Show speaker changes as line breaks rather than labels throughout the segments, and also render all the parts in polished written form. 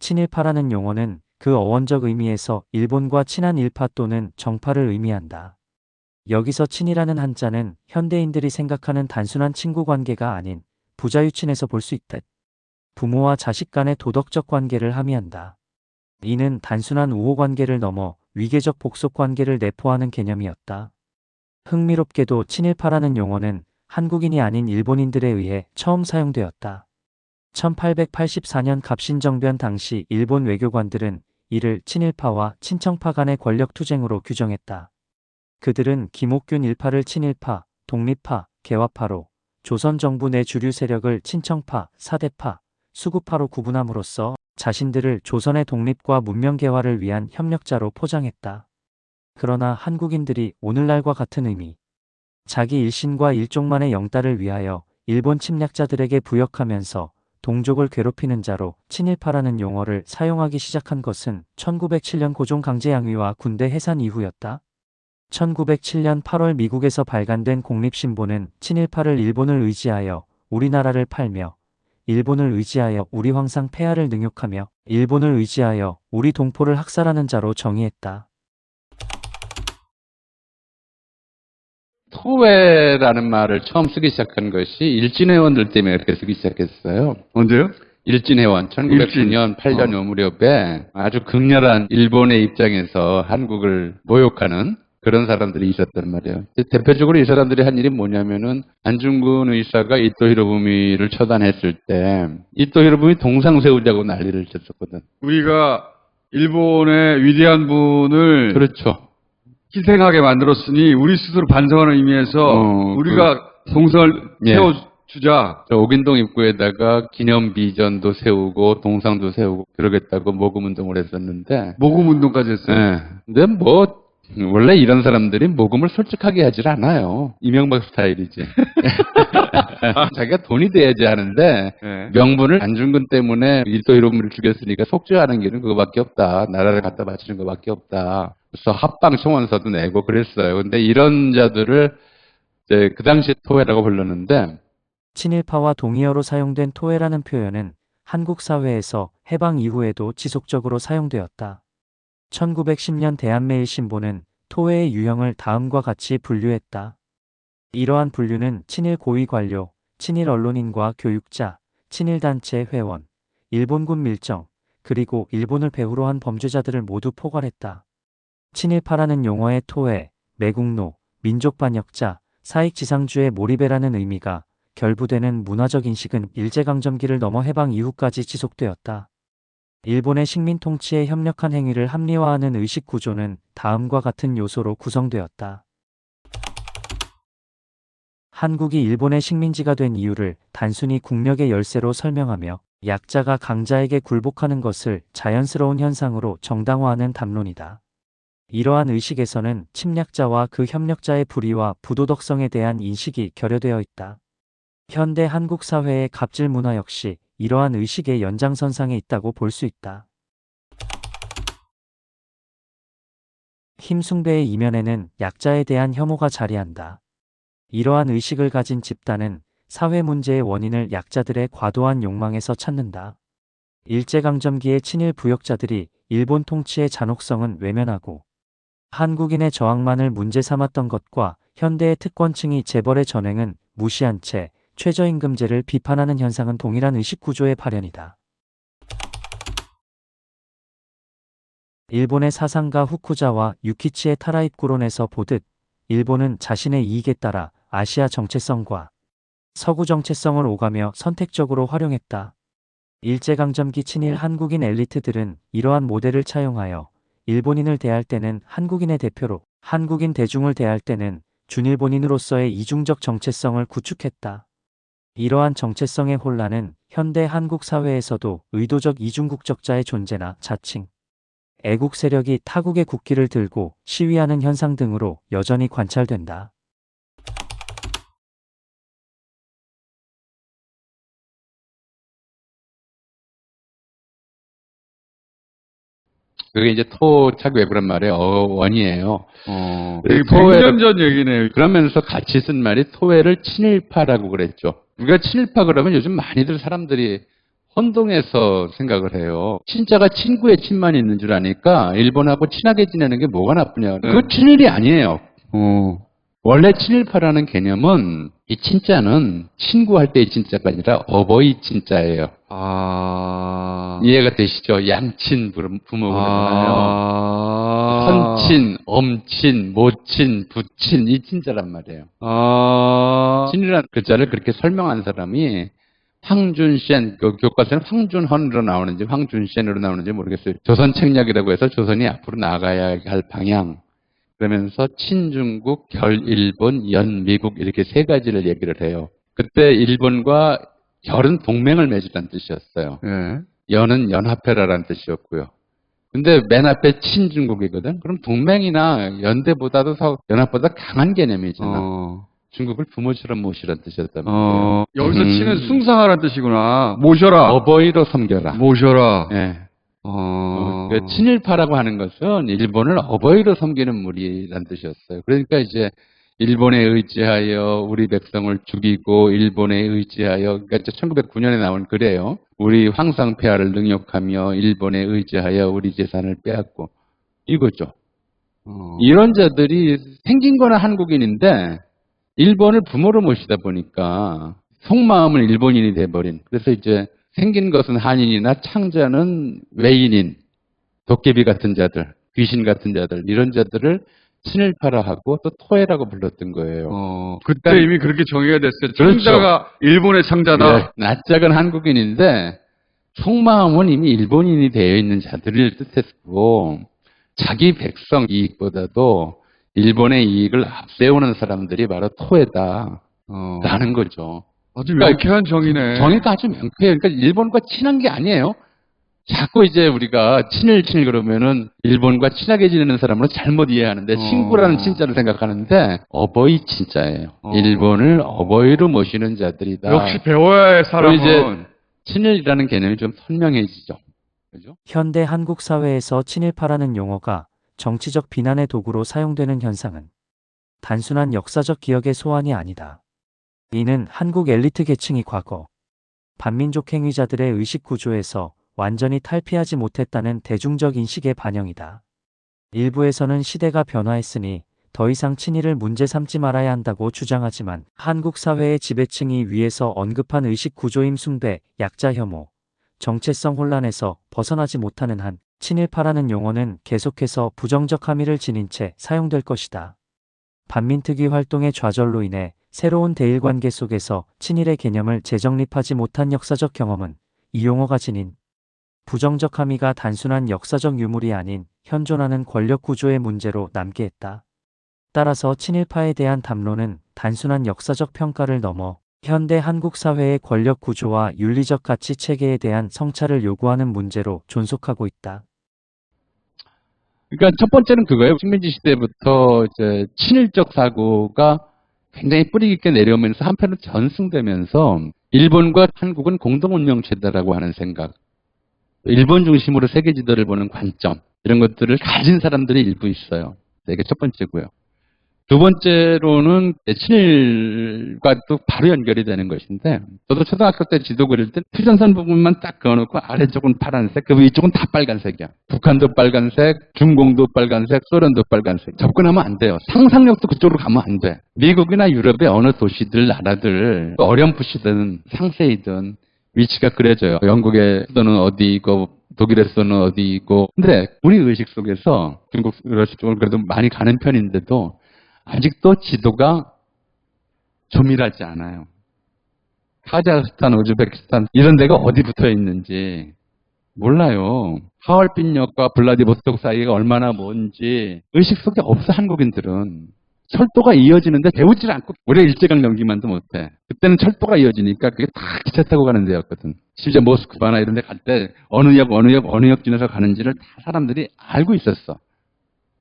친일파라는 용어는 그 어원적 의미에서 일본과 친한 일파 또는 정파를 의미한다. 여기서 친이라는 한자는 현대인들이 생각하는 단순한 친구 관계가 아닌 부자유친에서 볼 수 있다. 부모와 자식 간의 도덕적 관계를 함의한다. 이는 단순한 우호 관계를 넘어 위계적 복속 관계를 내포하는 개념이었다. 흥미롭게도 친일파라는 용어는 한국인이 아닌 일본인들에 의해 처음 사용되었다. 1884년 갑신정변 당시 일본 외교관들은 이를 친일파와 친청파 간의 권력 투쟁으로 규정했다. 그들은 김옥균 일파를 친일파, 독립파, 개화파로, 조선 정부 내 주류 세력을 친청파, 사대파, 수구파로 구분함으로써 자신들을 조선의 독립과 문명 개화를 위한 협력자로 포장했다. 그러나 한국인들이 오늘날과 같은 의미, 자기 일신과 일족만의 영달을 위하여 일본 침략자들에게 부역하면서 동족을 괴롭히는 자로 친일파라는 용어를 사용하기 시작한 것은 1907년 고종 강제양위와 군대 해산 이후였다. 1907년 8월 미국에서 발간된 공립신보는 친일파를 일본을 의지하여 우리나라를 팔며 일본을 의지하여 우리 황상 폐하를 능욕하며 일본을 의지하여 우리 동포를 학살하는 자로 정의했다.
토외라는 말을 처음 쓰기 시작한 것이 일진회원들 때문에 그렇게 쓰기 시작했어요.
언제요?
일진회원 1909년 8년 요 무렵에 아주 극렬한 일본의 입장에서 한국을 모욕하는 그런 사람들이 있었단 말이에요. 대표적으로 이 사람들이 한 일이 뭐냐면은 안중근 의사가 이토 히로부미를 처단했을 때 이토 히로부미 동상 세우자고 난리를 쳤었거든.
우리가 일본의 위대한 분을
그렇죠.
희생하게 만들었으니 우리 스스로 반성하는 의미에서 우리가 동상을
예.
세워주자.
저 옥인동 입구에다가 기념 비전도 세우고 동상도 세우고 그러겠다고 모금운동을 했었는데
모금운동까지 했어요.
예. 근데 뭐 원래 이런 사람들이 모금을 솔직하게 하질 않아요. 이명박 스타일이지. 자기가 돈이 돼야지 하는데
네.
명분을 안중근 때문에 이토 히로부미를 죽였으니까 속죄하는 길은 그거밖에 없다. 나라를 갖다 바치는 것밖에 없다. 그래서 합방 청원서도 내고 그랬어요. 근데 이런 자들을 이제 그 당시에 토해라고 불렀는데
친일파와 동의어로 사용된 토해라는 표현은 한국 사회에서 해방 이후에도 지속적으로 사용되었다. 1910년 대한매일신보는 토해의 유형을 다음과 같이 분류했다. 이러한 분류는 친일 고위 관료, 친일 언론인과 교육자, 친일단체 회원, 일본군 밀정, 그리고 일본을 배후로 한 범죄자들을 모두 포괄했다. 친일파라는 용어의 토해, 매국노, 민족반역자, 사익지상주의 몰입해라는 의미가 결부되는 문화적 인식은 일제강점기를 넘어 해방 이후까지 지속되었다. 일본의 식민 통치에 협력한 행위를 합리화하는 의식 구조는 다음과 같은 요소로 구성되었다. 한국이 일본의 식민지가 된 이유를 단순히 국력의 열세로 설명하며 약자가 강자에게 굴복하는 것을 자연스러운 현상으로 정당화하는 담론이다. 이러한 의식에서는 침략자와 그 협력자의 불의와 부도덕성에 대한 인식이 결여되어 있다. 현대 한국 사회의 갑질 문화 역시 이러한 의식의 연장선상에 있다고 볼 수 있다. 힘숭배의 이면에는 약자에 대한 혐오가 자리한다. 이러한 의식을 가진 집단은 사회 문제의 원인을 약자들의 과도한 욕망에서 찾는다. 일제강점기의 친일 부역자들이 일본 통치의 잔혹성은 외면하고 한국인의 저항만을 문제 삼았던 것과 현대의 특권층이 재벌의 전횡은 무시한 채 최저임금제를 비판하는 현상은 동일한 의식구조의 발현이다. 일본의 사상가 후쿠자와 유키치의 타라입구론에서 보듯 일본은 자신의 이익에 따라 아시아 정체성과 서구 정체성을 오가며 선택적으로 활용했다. 일제강점기 친일 한국인 엘리트들은 이러한 모델을 차용하여 일본인을 대할 때는 한국인의 대표로, 한국인 대중을 대할 때는 준일본인으로서의 이중적 정체성을 구축했다. 이러한 정체성의 혼란은 현대 한국 사회에서도 의도적 이중국적자의 존재나 자칭 애국 세력이 타국의 국기를 들고 시위하는 현상 등으로 여전히 관찰된다.
그게 이제 토착외부란 말의 어원이에요.
되게 100년 전 얘기네요.
그러면서 같이 쓴 말이 토해를 친일파라고 그랬죠. 우리가 친일파 그러면 요즘 많이들 사람들이 혼동해서 생각을 해요. 친자가 친구의 친만 있는 줄 아니까 일본하고 친하게 지내는 게 뭐가 나쁘냐. 그거 친일이 아니에요. 원래 친일파라는 개념은 이 친자는 친구할 때의 친자가 아니라 어버이 친자예요. 이해가 되시죠? 양친 부모가 그러잖아요. 선친, 엄친, 모친, 부친 이 친자란 말이에요. 친이라는 글자를 그렇게 설명한 사람이 황준센, 교과서는 황준헌으로 나오는지 황준센으로 나오는지 모르겠어요. 조선 책략이라고 해서 조선이 앞으로 나가야 할 방향. 그러면서 친중국, 결일본, 연미국 이렇게 세 가지를 얘기를 해요. 그때 일본과 결은 동맹을 맺으라는 뜻이었어요. 연은 연합해라라는 뜻이었고요. 근데 맨 앞에 친중국이거든. 그럼 동맹이나 연대보다도 연합보다 강한 개념이잖아. 중국을 부모처럼 모시라는 뜻이었단 말이에요.
여기서 친은 숭상하라는 뜻이구나. 모셔라.
어버이로 섬겨라.
모셔라.
예. 그러니까 친일파라고 하는 것은 일본을 어버이로 섬기는 무리라는 뜻이었어요. 그러니까 이제 일본에 의지하여 우리 백성을 죽이고 일본에 의지하여 그러니까 1909년에 나온 글이에요. 우리 황상폐하를 능욕하며 일본에 의지하여 우리 재산을 빼앗고 이거죠. 이런 자들이 생긴 거는 한국인인데 일본을 부모로 모시다 보니까 속마음은 일본인이 돼버린. 그래서 이제 생긴 것은 한인이나 창자는 외인인, 도깨비 같은 자들, 귀신 같은 자들 이런 자들을 친일파라 하고 또 토해라고 불렀던 거예요.
그때
그러니까
이미 그렇게 정의가 됐어요.
그렇죠.
창자가 일본의 창자다.
네, 낯짝은 한국인인데 속마음은 이미 일본인이 되어 있는 자들을 뜻했고 자기 백성 이익보다도 일본의 이익을 앞세우는 사람들이 바로 토해다 라는 거죠.
아주 명쾌한 정의네.
정의가 아주 명쾌해요. 그러니까 일본과 친한 게 아니에요. 자꾸 이제 우리가 친일 그러면은 일본과 친하게 지내는 사람으로 잘못 이해하는데 친구라는 친자를 생각하는데 어버이 친자예요. 일본을 어버이로 모시는 자들이다.
역시 배워야 할 사람은.
이제 친일이라는 개념이 좀 선명해지죠. 그죠?
현대 한국 사회에서 친일파라는 용어가 정치적 비난의 도구로 사용되는 현상은 단순한 역사적 기억의 소환이 아니다. 이는 한국 엘리트 계층이 과거 반민족 행위자들의 의식 구조에서 완전히 탈피하지 못했다는 대중적 인식의 반영이다. 일부에서는 시대가 변화했으니 더 이상 친일을 문제 삼지 말아야 한다고 주장하지만 한국 사회의 지배층이 위에서 언급한 의식 구조임 숭배, 약자 혐오, 정체성 혼란에서 벗어나지 못하는 한 친일파라는 용어는 계속해서 부정적 함의를 지닌 채 사용될 것이다. 반민특위 활동의 좌절로 인해 새로운 대일관계 속에서 친일의 개념을 재정립하지 못한 역사적 경험은 이 용어가 지닌 부정적 함의가 단순한 역사적 유물이 아닌 현존하는 권력 구조의 문제로 남게 했다. 따라서 친일파에 대한 담론은 단순한 역사적 평가를 넘어 현대 한국 사회의 권력 구조와 윤리적 가치 체계에 대한 성찰을 요구하는 문제로 존속하고 있다.
그러니까 첫 번째는 그거예요. 식민지 시대부터 이제 친일적 사고가 굉장히 뿌리 깊게 내려오면서 한편으로 전승되면서 일본과 한국은 공동 운명체다라고 하는 생각, 일본 중심으로 세계 지도를 보는 관점 이런 것들을 가진 사람들이 일부 있어요. 이게 첫 번째고요. 두 번째로는 친일과 또 바로 연결이 되는 것인데 저도 초등학교 때 지도 그릴 때 휴전선 부분만 딱 그어놓고 아래쪽은 파란색, 그 위쪽은 다 빨간색이야. 북한도 빨간색, 중공도 빨간색, 소련도 빨간색. 접근하면 안 돼요. 상상력도 그쪽으로 가면 안 돼. 미국이나 유럽의 어느 도시들, 나라들 어렴풋이든 상세히든 위치가 그려져요. 영국의 수도는 어디이고 독일의 수도는 어디이고. 근데 우리 의식 속에서 중국, 러시아 쪽은 그래도 많이 가는 편인데도 아직도 지도가 조밀하지 않아요. 카자흐스탄, 우즈베키스탄 이런 데가 어디 붙어 있는지 몰라요. 하얼빈역과 블라디보스토크 사이가 얼마나 먼지 의식 속에 없어 한국인들은. 철도가 이어지는데 배우질 않고 우리가 일제강점기만도 못해. 그때는 철도가 이어지니까 그게 다 기차 타고 가는 데였거든. 심지어 모스크바나 이런 데 갈 때 어느 역 지나서 가는지를 다 사람들이 알고 있었어.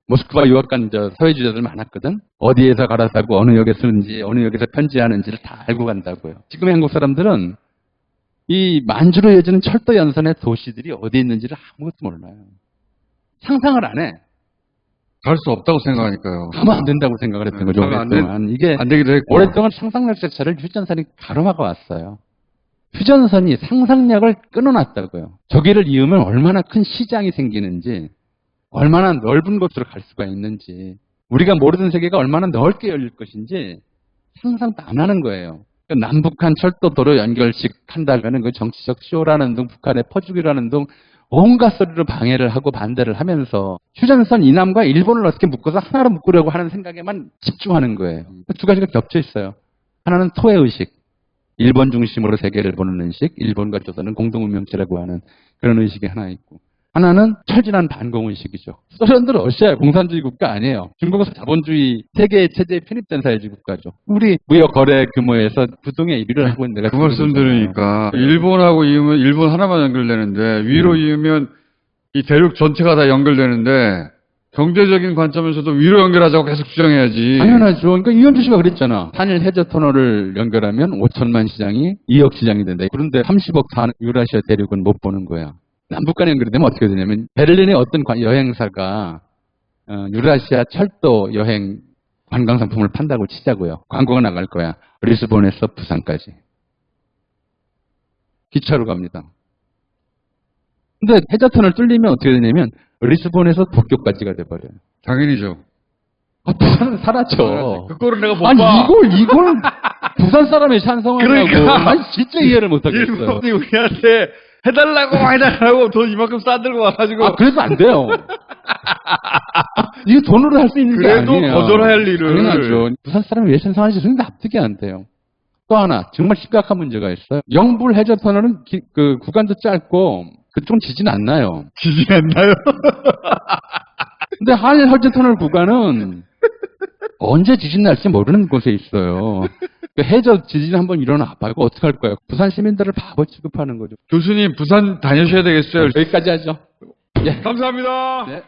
모스크바 유학 간 사회주의자들 많았거든. 어디에서 갈아타고 어느 역에 쓰는지 어느 역에서 편지하는지를 다 알고 간다고요. 지금의 한국 사람들은 이 만주로 이어지는 철도 연선의 도시들이 어디 있는지를 아무것도 몰라요. 상상을 안 해.
갈 수 없다고 생각하니까요.
가면 안 된다고 생각을 했던 거죠. 오랫동안. 이게
안 되기도 했고.
오랫동안 상상력 자체를 휴전선이 가로막아 왔어요. 휴전선이 상상력을 끊어놨다고요. 저기를 이으면 얼마나 큰 시장이 생기는지, 얼마나 넓은 곳으로 갈 수가 있는지, 우리가 모르던 세계가 얼마나 넓게 열릴 것인지 상상도 안 하는 거예요. 남북한 철도 도로 연결식 한다면은 그 정치적 쇼라는 등 북한의 퍼주기라는 등 온갖 소리로 방해를 하고 반대를 하면서 휴전선 이남과 일본을 어떻게 묶어서 하나로 묶으려고 하는 생각에만 집중하는 거예요. 두 가지가 겹쳐 있어요. 하나는 토해의식, 일본 중심으로 세계를 보는 의식, 일본과 조선은 공동운명체라고 하는 그런 의식이 하나 있고, 하나는 철진한 반공의식이죠. 소련도 러시아 공산주의 국가 아니에요. 중국은 자본주의 세계 체제에 편입된 사회주의 국가죠. 우리 무역 거래 규모에서 부동의 1위를 하고 있는 데가
그 말씀 들으니까 일본하고 이으면 일본 하나만 연결되는데 위로 이으면 이 대륙 전체가 다 연결되는데 경제적인 관점에서도 위로 연결하자고 계속 주장해야지.
당연하죠. 그러니까 이현주 씨가 그랬잖아. 한일 해저 터널을 연결하면 5천만 시장이 2억 시장이 된다. 그런데 30억 산 유라시아 대륙은 못 보는 거야. 남북 간에 연결되면 어떻게 되냐면 베를린의 어떤 여행사가 유라시아 철도 여행 관광 상품을 판다고 치자고요. 광고가 나갈 거야. 리스본에서 부산까지. 기차로 갑니다. 근데 해저터널 뚫리면 어떻게 되냐면 리스본에서 도쿄까지가 돼버려요.
당연히죠.
부산은 사라져.
그거를 내가 못
아니
봐.
이걸 부산 사람이 찬성하냐고.
그러니까.
아니 진짜 이해를 못하겠어요.
일본이 우리한테 해달라고 돈 이만큼 싸들고 와가지고.
그래도 안 돼요. 이게 돈으로 할 수 있는 게
그래도
아니에요.
거절할 일을.
당연하죠. 부산 사람이 왜 찬성하는지 저는 납득이 안 돼요. 또 하나 정말 심각한 문제가 있어요. 영불 해저터널은 그 구간도 짧고 그쪽은 지진 안 나요.
지지 않나요?
근데 한일 해저터널 구간은 언제 지진 날지 모르는 곳에 있어요. 해저 지진 한번 일어나 봐요. 어떡할 거예요? 부산 시민들을 바보 취급하는 거죠.
교수님 부산 다녀셔야 되겠어요.
여기까지 하죠. 예.
감사합니다.
네.